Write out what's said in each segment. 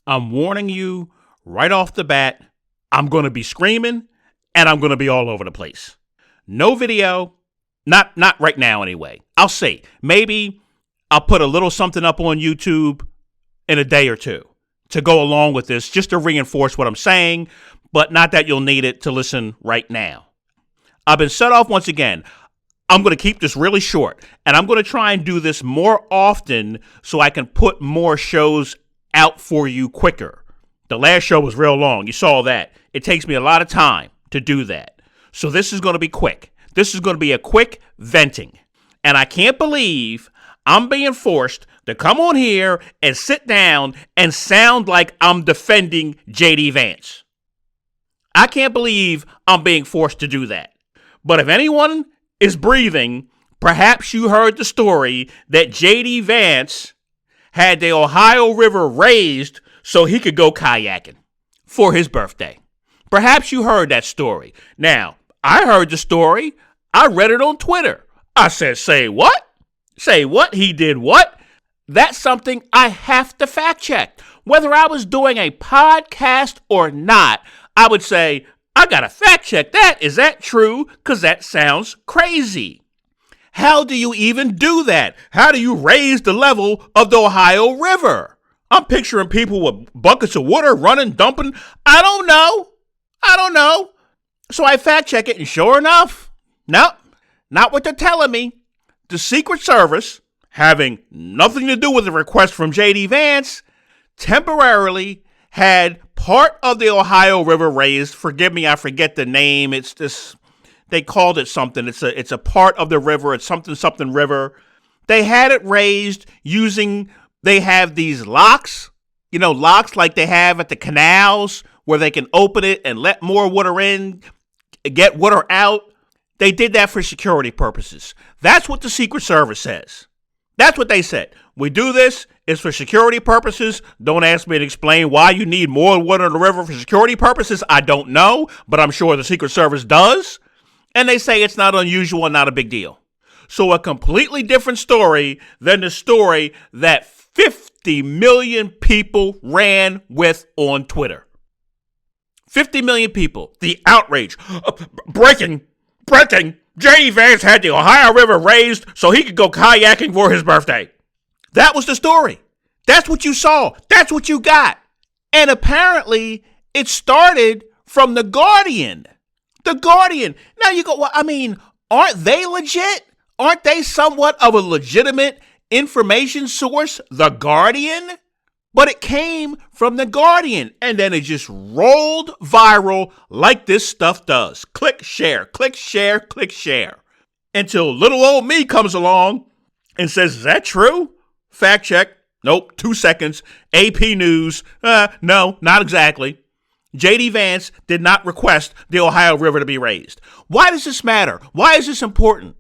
I'm warning you right off the bat, I'm going to be screaming and I'm going to be all over the place. No video, not right now anyway. I'll see. Maybe I'll put a little something up on YouTube in a day or two to go along with this, just to reinforce what I'm saying, but not that you'll need it to listen right now. I've been set off once again. I'm going to keep this really short, and I'm going to try and do this more often so I can put more shows out for you quicker. The last show was real long. You saw that. It takes me a lot of time to do that. So this is going to be quick. This is going to be a quick venting. And I can't believe I'm being forced to come on here and sit down and sound like I'm defending J.D. Vance. I can't believe I'm being forced to do that. But if anyone is breathing, perhaps you heard the story that J.D. Vance had the Ohio River raised so he could go kayaking for his birthday. Perhaps you heard that story. Now, I heard the story. I read it on Twitter. I said, say what? Say what? He did what? That's something I have to fact check. Whether I was doing a podcast or not, I would say, I gotta fact check that. Is that true? Because that sounds crazy. How do you even do that? How do you raise the level of the Ohio River? I'm picturing people with buckets of water running, dumping. I don't know. So I fact check it, and sure enough, nope, not what they're telling me. The Secret Service, having nothing to do with the request from J.D. Vance, temporarily had part of the Ohio River raised. Forgive me, I forget the name. It's this, they called it something. It's a part of the river. It's something river. They had it raised using, they have these locks, locks like they have at the canals where they can open it and let more water in, get water out. They did that for security purposes. That's what the Secret Service says. That's what they said. We do this. It's for security purposes. Don't ask me to explain why you need more water in the river for security purposes. I don't know, but I'm sure the Secret Service does. And they say it's not unusual and not a big deal. So a completely different story than the story that 50 million people ran with on Twitter. 50 million people. The outrage. Breaking. J.D. Vance had the Ohio River raised so he could go kayaking for his birthday. That was the story. That's what you saw. That's what you got. And apparently, it started from The Guardian. The Guardian. Now you go, well, aren't they legit? Aren't they somewhat of a legitimate information source? The Guardian? But it came from The Guardian, and then it just rolled viral like this stuff does. Click, share, click, share, click, share. Until little old me comes along and says, is that true? Fact check. Nope, 2 seconds. AP News. No, not exactly. J.D. Vance did not request the Ohio River to be raised. Why does this matter? Why is this important?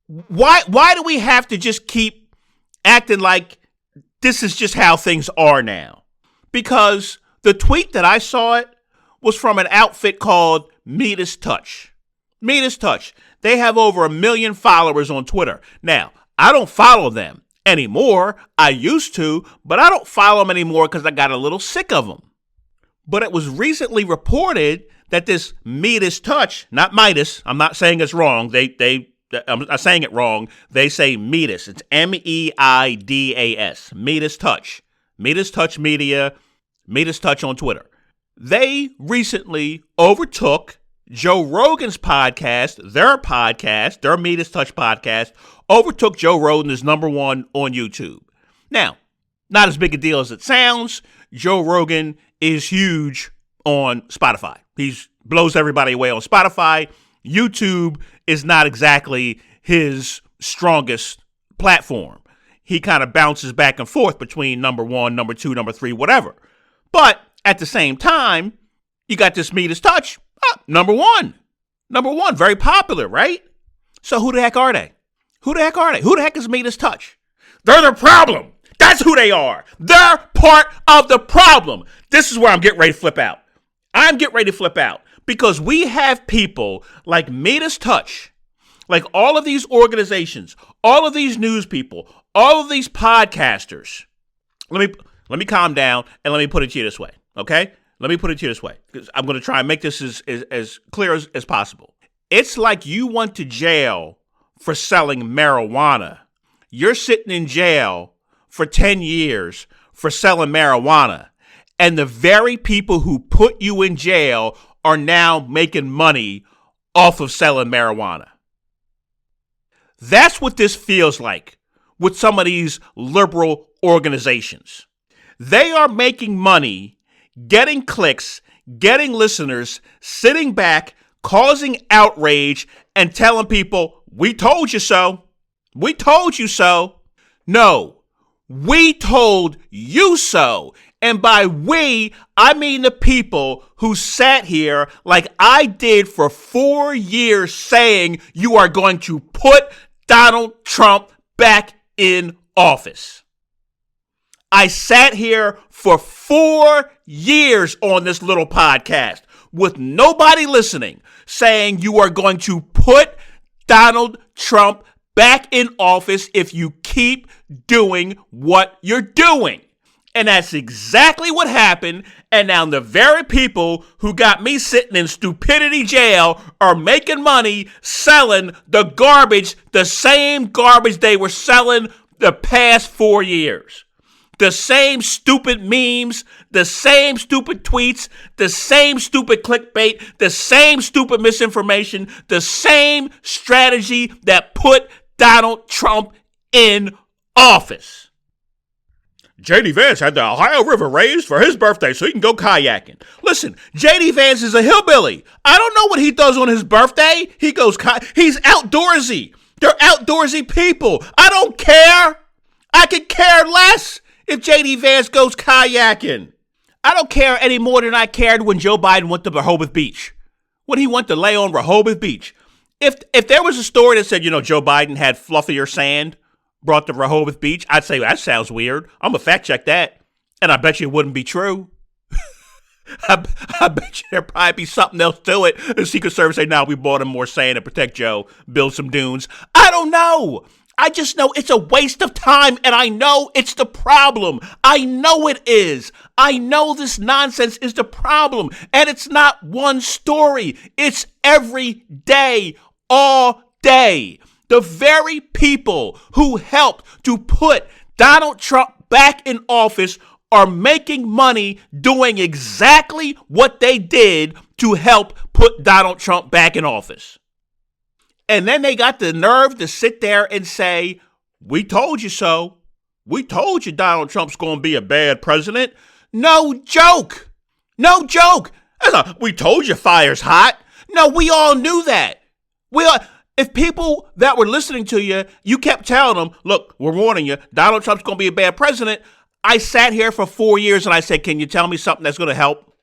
Why do we have to just keep acting like this is just how things are now? Because the tweet that I saw it was from an outfit called Midas Touch. Midas Touch. They have over 1 million followers on Twitter. Now, I don't follow them anymore. I used to, but I don't follow them anymore because I got a little sick of them. But it was recently reported that this Midas Touch, not Midas, I'm not saying it's wrong. I'm not saying it wrong. They say Midas. It's MEIDAS. Midas Touch. Midas Touch Media. Midas Touch on Twitter. They recently overtook Joe Rogan's podcast, their Midas Touch podcast, overtook Joe Rogan as number 1 on YouTube. Now, not as big a deal as it sounds. Joe Rogan is huge on Spotify. He blows everybody away on Spotify. YouTube is not exactly his strongest platform. He kind of bounces back and forth between number 1, number 2, number 3, whatever. But at the same time, you got this Midas Touch, number 1. Number 1, very popular, right? So who the heck are they? Who the heck is Midas Touch? They're the problem. That's who they are. They're part of the problem. This is where I'm getting ready to flip out. Because we have people like Midas Touch, like all of these organizations, all of these news people, all of these podcasters. Let Let me calm down and let me put it to you this way, okay? Let me put it to you this way, because I'm going to try and make this as clear as possible. It's like you went to jail for selling marijuana. You're sitting in jail for 10 years for selling marijuana. And the very people who put you in jail are now making money off of selling marijuana. That's what this feels like with some of these liberal organizations. They are making money, getting clicks, getting listeners, sitting back, causing outrage, and telling people, we told you so. We told you so. No, we told you so. And by we, I mean the people who sat here like I did for 4 years saying you are going to put Donald Trump back in office. I sat here for 4 years on this little podcast with nobody listening saying you are going to put Donald Trump back in office if you keep doing what you're doing. And that's exactly what happened. And now the very people who got me sitting in stupidity jail are making money selling the garbage, the same garbage they were selling the past 4 years. The same stupid memes, the same stupid tweets, the same stupid clickbait, the same stupid misinformation, the same strategy that put Donald Trump in office. J.D. Vance had the Ohio River raised for his birthday so he can go kayaking. Listen, J.D. Vance is a hillbilly. I don't know what he does on his birthday. He's outdoorsy. They're outdoorsy people. I don't care. I could care less if J.D. Vance goes kayaking. I don't care any more than I cared when Joe Biden went to Rehoboth Beach. When he went to lay on Rehoboth Beach. If there was a story that said, Joe Biden had fluffier sand brought to Rehoboth Beach, I'd say, that sounds weird. I'm going to fact check that. And I bet you it wouldn't be true. I bet you there'd probably be something else to it. The Secret Service say, no, we bought him more sand to protect Joe, build some dunes. I don't know. I just know it's a waste of time, and I know it's the problem. I know it is. I know this nonsense is the problem, and it's not one story. It's every day, all day. The very people who helped to put Donald Trump back in office are making money doing exactly what they did to help put Donald Trump back in office. And then they got the nerve to sit there and say, we told you so. We told you Donald Trump's going to be a bad president. No joke. No joke. We told you fire's hot. No, we all knew that. If people that were listening to you, you kept telling them, look, we're warning you, Donald Trump's going to be a bad president. I sat here for 4 years and I said, can you tell me something that's going to help?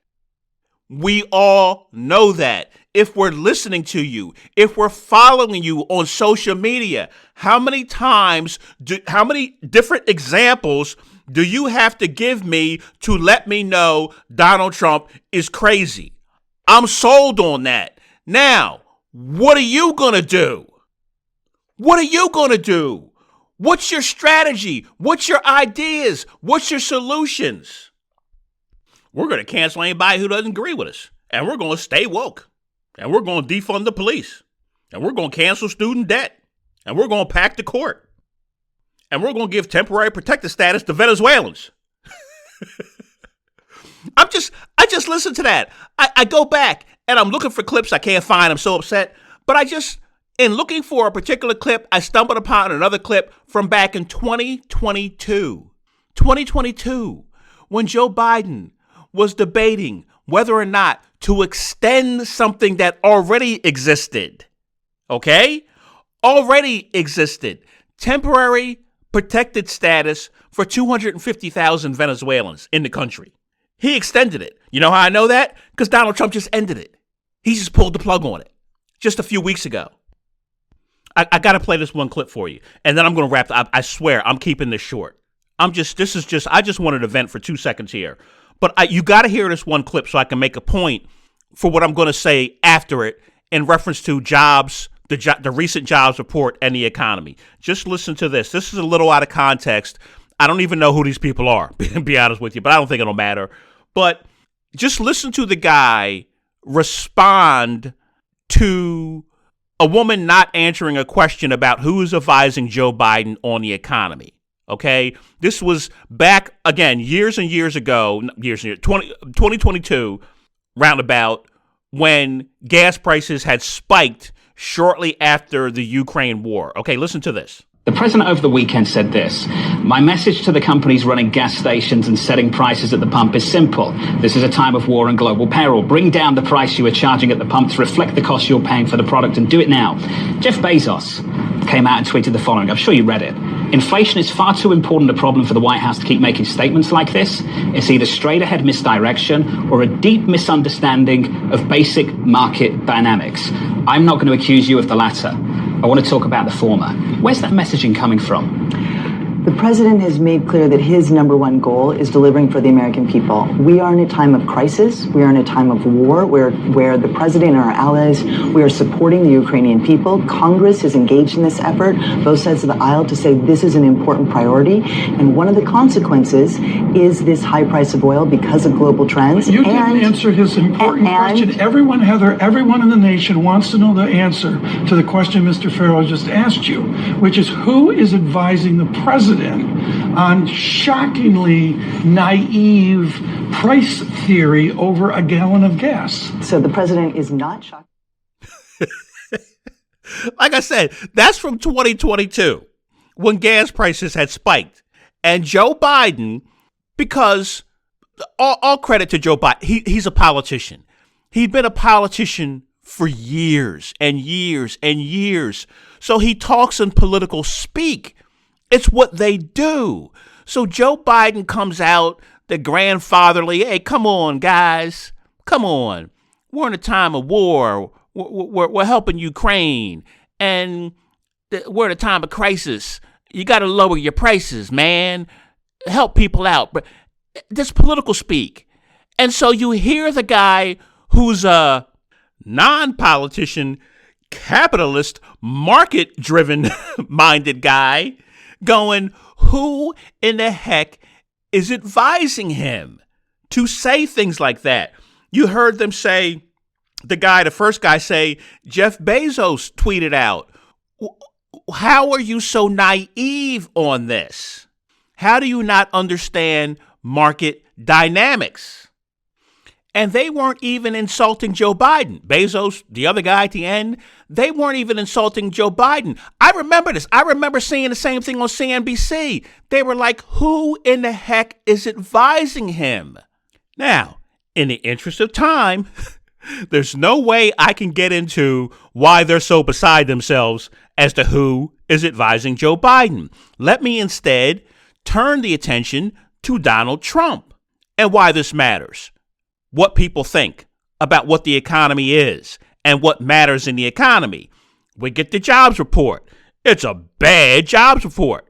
We all know that. If we're listening to you, if we're following you on social media, how many different examples do you have to give me to let me know Donald Trump is crazy? I'm sold on that. Now, what are you going to do? What are you going to do? What's your strategy? What's your ideas? What's your solutions? We're going to cancel anybody who doesn't agree with us. And we're going to stay woke. And we're going to defund the police. And we're going to cancel student debt. And we're going to pack the court. And we're going to give temporary protected status to Venezuelans. I just listen to that. I go back and I'm looking for clips I can't find. I'm so upset. But in looking for a particular clip, I stumbled upon another clip from back in 2022. 2022, when Joe Biden was debating whether or not to extend something that already existed. Okay? Already existed. Temporary protected status for 250,000 Venezuelans in the country. He extended it. You know how I know that? Because Donald Trump just ended it. He just pulled the plug on it just a few weeks ago. I got to play this one clip for you, and then I'm going to wrap. I swear, I'm keeping this short. I just wanted to vent for 2 seconds here. But you got to hear this one clip so I can make a point for what I'm going to say after it in reference to jobs, the recent jobs report and the economy. Just listen to this. This is a little out of context. I don't even know who these people are, to be honest with you, but I don't think it'll matter. But just listen to the guy respond to a woman not answering a question about who is advising Joe Biden on the economy. Okay, this was back again years and years ago, 2022, roundabout, when gas prices had spiked shortly after the Ukraine war. Okay, listen to this. The president over the weekend said this: "My message to the companies running gas stations and setting prices at the pump is simple. This is a time of war and global peril. Bring down the price you are charging at the pump to reflect the cost you're paying for the product, and do it now." Jeff Bezos came out and tweeted the following. I'm sure you read it. "Inflation is far too important a problem for the White House to keep making statements like this. It's either straight ahead misdirection or a deep misunderstanding of basic market dynamics. I'm not going to accuse you of the latter. I want to talk about the former." Where's that messaging coming from? The president has made clear that his number one goal is delivering for the American people. We are in a time of crisis. We are in a time of war where the president and our allies, we are supporting the Ukrainian people. Congress is engaged in this effort, both sides of the aisle, to say this is an important priority. And one of the consequences is this high price of oil because of global trends. You didn't answer his important question. Everyone, Heather, everyone in the nation wants to know the answer to the question Mr. Farrell just asked you, which is who is advising the president on shockingly naive price theory over a gallon of gas? So the president is not shocked. Like I said, that's from 2022 when gas prices had spiked. And Joe Biden, because all credit to Joe Biden, he's a politician. He'd been a politician for years and years and years. So he talks in political speak. It's what they do. So Joe Biden comes out, the grandfatherly, hey, come on, guys. Come on. We're in a time of war. We're helping Ukraine. And we're in a time of crisis. You got to lower your prices, man. Help people out. But this political speak. And so you hear the guy who's a non-politician, capitalist, market-driven minded guy going, who in the heck is advising him to say things like that? You heard them say, the first guy say, Jeff Bezos tweeted out, how are you so naive on this? How do you not understand market dynamics? And they weren't even insulting Joe Biden. Bezos, the other guy at the end, they weren't even insulting Joe Biden. I remember this. I remember seeing the same thing on CNBC. They were like, who in the heck is advising him? Now, in the interest of time, there's no way I can get into why they're so beside themselves as to who is advising Joe Biden. Let me instead turn the attention to Donald Trump and why this matters. What people think about what the economy is and what matters in the economy. We get the jobs report. It's a bad jobs report.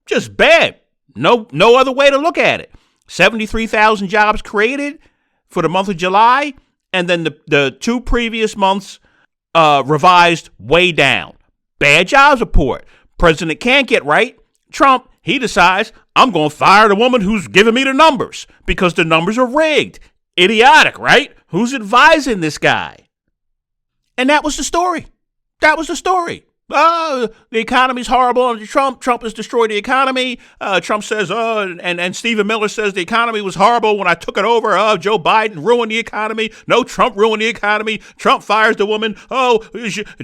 Just bad. No other way to look at it. 73,000 jobs created for the month of July, and then the 2 previous months revised way down. Bad jobs report. President can't get right. Trump, he decides, I'm going to fire the woman who's giving me the numbers because the numbers are rigged. Idiotic, right? Who's advising this guy? And that was the story. That was the story. The economy's horrible under Trump. Trump has destroyed the economy. Trump says, and Stephen Miller says the economy was horrible when I took it over. Joe Biden ruined the economy. No, Trump ruined the economy. Trump fires the woman.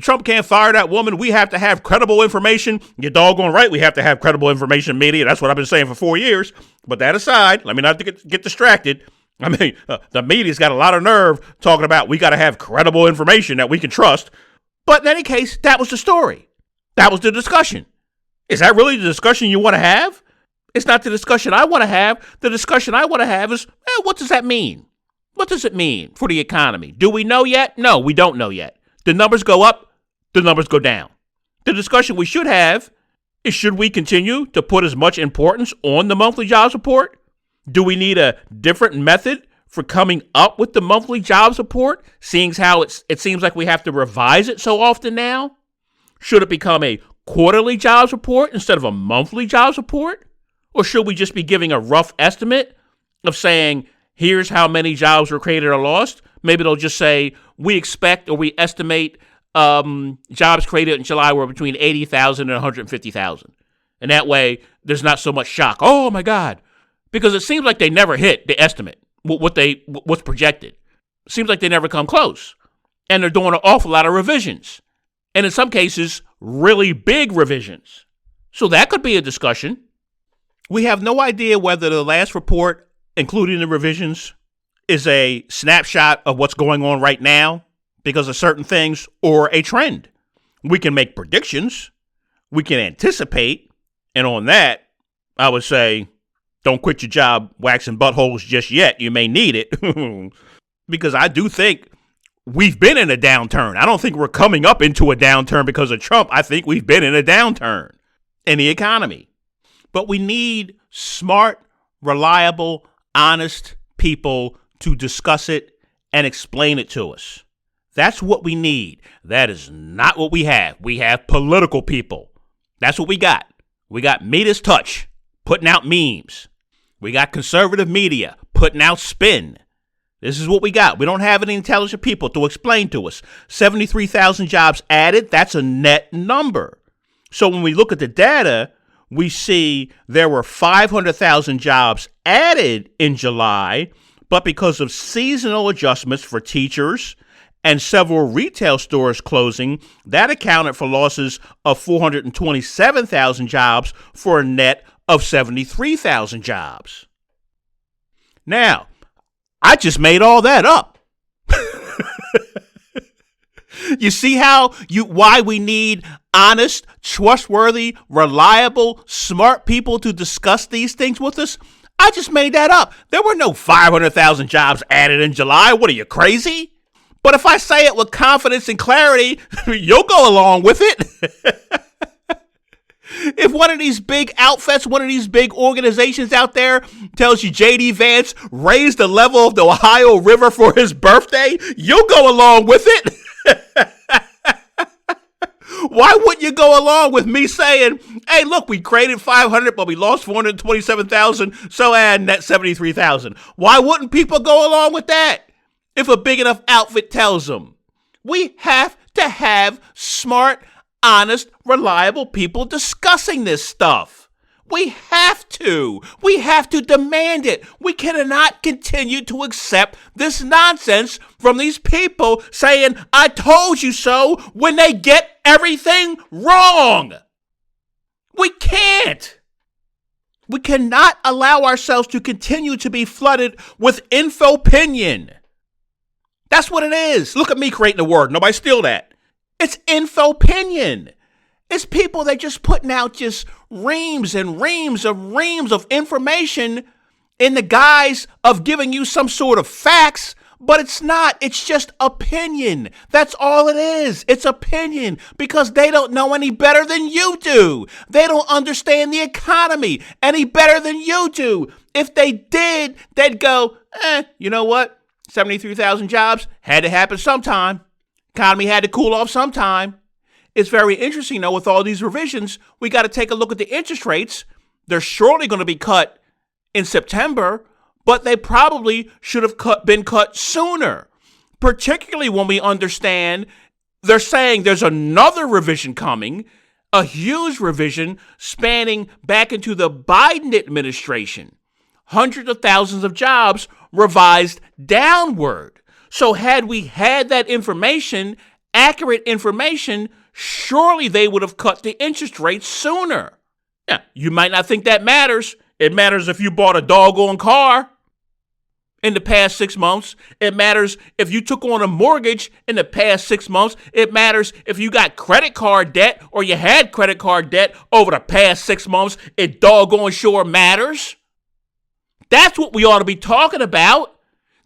Trump can't fire that woman. We have to have credible information. You're doggone right. We have to have credible information media. That's what I've been saying for 4 years. But that aside, let me not get distracted. I mean, the media's got a lot of nerve talking about we got to have credible information that we can trust. But in any case, that was the story. That was the discussion. Is that really the discussion you want to have? It's not the discussion I want to have. The discussion I want to have is, what does that mean? What does it mean for the economy? Do we know yet? No, we don't know yet. The numbers go up, the numbers go down. The discussion we should have is, should we continue to put as much importance on the monthly jobs report? Do we need a different method for coming up with the monthly jobs report, seeing how it seems like we have to revise it so often now? Should it become a quarterly jobs report instead of a monthly jobs report? Or should we just be giving a rough estimate of saying, here's how many jobs were created or lost? Maybe they'll just say, we expect or we estimate jobs created in July were between 80,000 and 150,000. And that way, there's not so much shock. Oh, my God. Because it seems like they never hit the estimate, what's projected. It seems like they never come close. And they're doing an awful lot of revisions. And in some cases, really big revisions. So that could be a discussion. We have no idea whether the last report, including the revisions, is a snapshot of what's going on right now because of certain things or a trend. We can make predictions. We can anticipate. And on that, I would say, don't quit your job waxing buttholes just yet. You may need it. Because I do think we've been in a downturn. I don't think we're coming up into a downturn because of Trump. I think we've been in a downturn in the economy. But we need smart, reliable, honest people to discuss it and explain it to us. That's what we need. That is not what we have. We have political people. That's what we got. We got Midas Touch putting out memes. We got conservative media putting out spin. This is what we got. We don't have any intelligent people to explain to us. 73,000 jobs added, that's a net number. So when we look at the data, we see there were 500,000 jobs added in July, but because of seasonal adjustments for teachers and several retail stores closing, that accounted for losses of 427,000 jobs for a net of 73,000 jobs. Now, I just made all that up. You see why we need honest, trustworthy, reliable, smart people to discuss these things with us? I just made that up. There were no 500,000 jobs added in July. What are you, crazy? But if I say it with confidence and clarity, you'll go along with it. If one of these big outfits, one of these big organizations out there tells you J.D. Vance raised the level of the Ohio River for his birthday, you'll go along with it. Why wouldn't you go along with me saying, hey, look, we created 500, but we lost 427,000, so add net 73,000. Why wouldn't people go along with that if a big enough outfit tells them? We have to have smart, honest, reliable people discussing this stuff. We have to. We have to demand it. We cannot continue to accept this nonsense from these people saying, I told you so, when they get everything wrong. We can't. We cannot allow ourselves to continue to be flooded with infopinion. That's what it is. Look at me creating a word. Nobody steal that. It's infopinion. It's people that just putting out just reams and reams of information in the guise of giving you some sort of facts, but it's not. It's just opinion. That's all it is. It's opinion because they don't know any better than you do. They don't understand the economy any better than you do. If they did, they'd go, you know what? 73,000 jobs had to happen sometime. Economy had to cool off sometime. It's very interesting, though, with all these revisions, we got to take a look at the interest rates. They're surely going to be cut in September, but they probably should have been cut sooner, particularly when we understand they're saying there's another revision coming, a huge revision spanning back into the Biden administration. Hundreds of thousands of jobs revised downward. So had we had that information, accurate information, surely they would have cut the interest rates sooner. Yeah, you might not think that matters. It matters if you bought a doggone car in the past 6 months. It matters if you took on a mortgage in the past 6 months. It matters if you got credit card debt or you had credit card debt over the past 6 months. It doggone sure matters. That's what we ought to be talking about.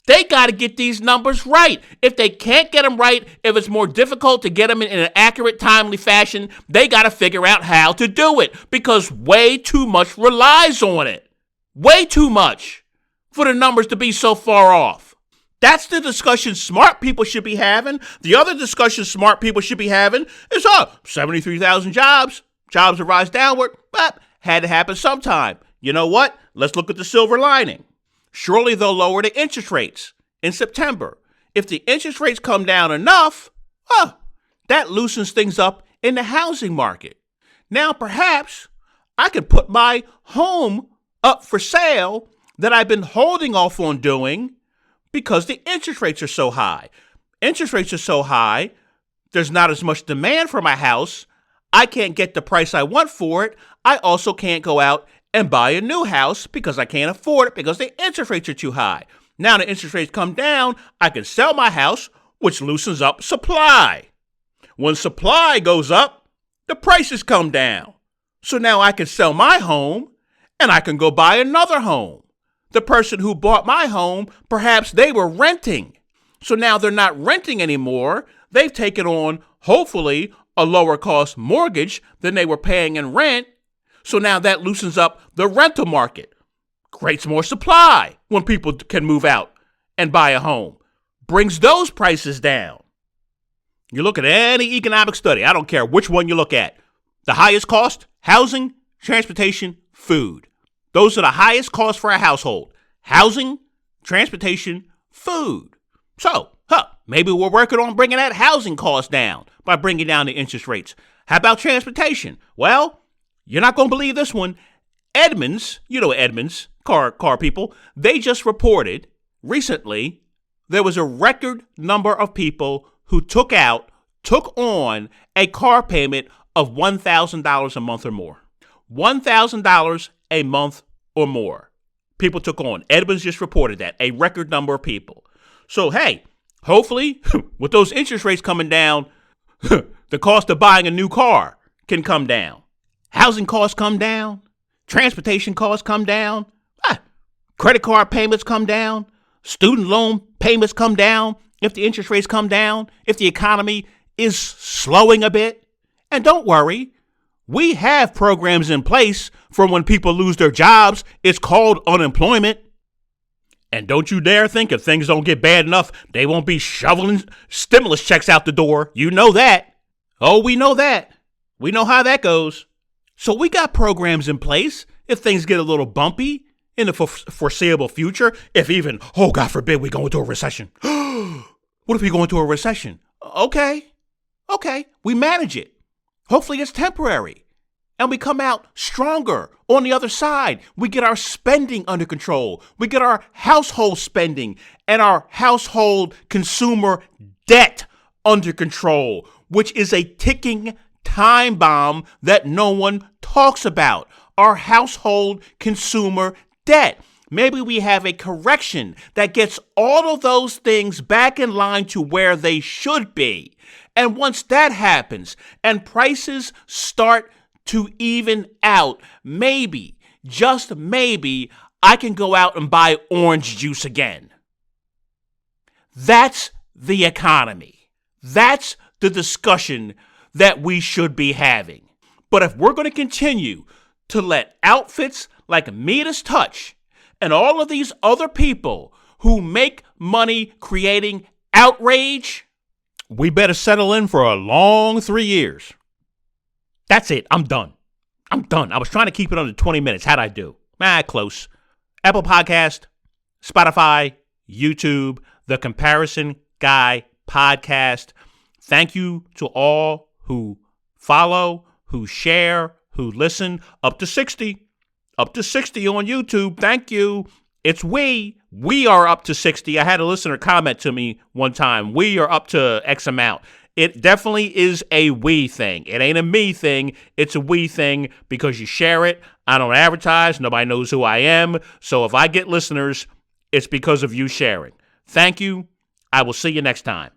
They got to get these numbers right. If they can't get them right, if it's more difficult to get them in an accurate, timely fashion, they got to figure out how to do it because way too much relies on it. Way too much for the numbers to be so far off. That's the discussion smart people should be having. The other discussion smart people should be having is, 73,000 jobs. Jobs have rise downward, but had to happen sometime. You know what? Let's look at the silver lining. Surely they'll lower the interest rates in September. If the interest rates come down enough, that loosens things up in the housing market. Now, perhaps I can put my home up for sale that I've been holding off on doing because the interest rates are so high. Interest rates are so high, there's not as much demand for my house. I can't get the price I want for it. I also can't go out and buy a new house because I can't afford it because the interest rates are too high. Now the interest rates come down, I can sell my house, which loosens up supply. When supply goes up, the prices come down. So now I can sell my home and I can go buy another home. The person who bought my home, perhaps they were renting. So now they're not renting anymore. They've taken on, hopefully, a lower cost mortgage than they were paying in rent. So now that loosens up the rental market, creates more supply when people can move out and buy a home, brings those prices down. You look at any economic study, I don't care which one you look at, the highest cost, housing, transportation, food. Those are the highest costs for a household. Housing, transportation, food. So, maybe we're working on bringing that housing cost down by bringing down the interest rates. How about transportation? Well, you're not going to believe this one. Edmunds, you know Edmunds, car people, they just reported recently there was a record number of people who took on a car payment of $1,000 a month or more. $1,000 a month or more. People took on. Edmunds just reported that. A record number of people. So, hey, hopefully, with those interest rates coming down, the cost of buying a new car can come down. Housing costs come down. Transportation costs come down. Credit card payments come down. Student loan payments come down if the interest rates come down, if the economy is slowing a bit. And don't worry, we have programs in place for when people lose their jobs. It's called unemployment. And don't you dare think if things don't get bad enough, they won't be shoveling stimulus checks out the door. You know that. Oh, we know that. We know how that goes. So we got programs in place if things get a little bumpy in the foreseeable future. If even, oh, God forbid, we go into a recession. What if we go into a recession? Okay, we manage it. Hopefully it's temporary. And we come out stronger on the other side. We get our spending under control. We get our household spending and our household consumer debt under control, which is a ticking time bomb that no one talks about. Our household consumer debt. Maybe we have a correction that gets all of those things back in line to where they should be. And once that happens and prices start to even out, maybe, just maybe, I can go out and buy orange juice again. That's the economy. That's the discussion that we should be having. But if we're going to continue to let outfits like Midas Touch and all of these other people who make money creating outrage, we better settle in for a long 3 years. That's it. I'm done. I was trying to keep it under 20 minutes. How'd I do? Close. Apple Podcast, Spotify, YouTube, The Comparison Guy Podcast. Thank you to all who follow, who share, who listen. Up to 60 on YouTube. Thank you. It's we are up to 60. I had a listener comment to me one time. We are up to X amount. It definitely is a we thing. It ain't a me thing. It's a we thing because you share it. I don't advertise. Nobody knows who I am. So if I get listeners, it's because of you sharing. Thank you. I will see you next time.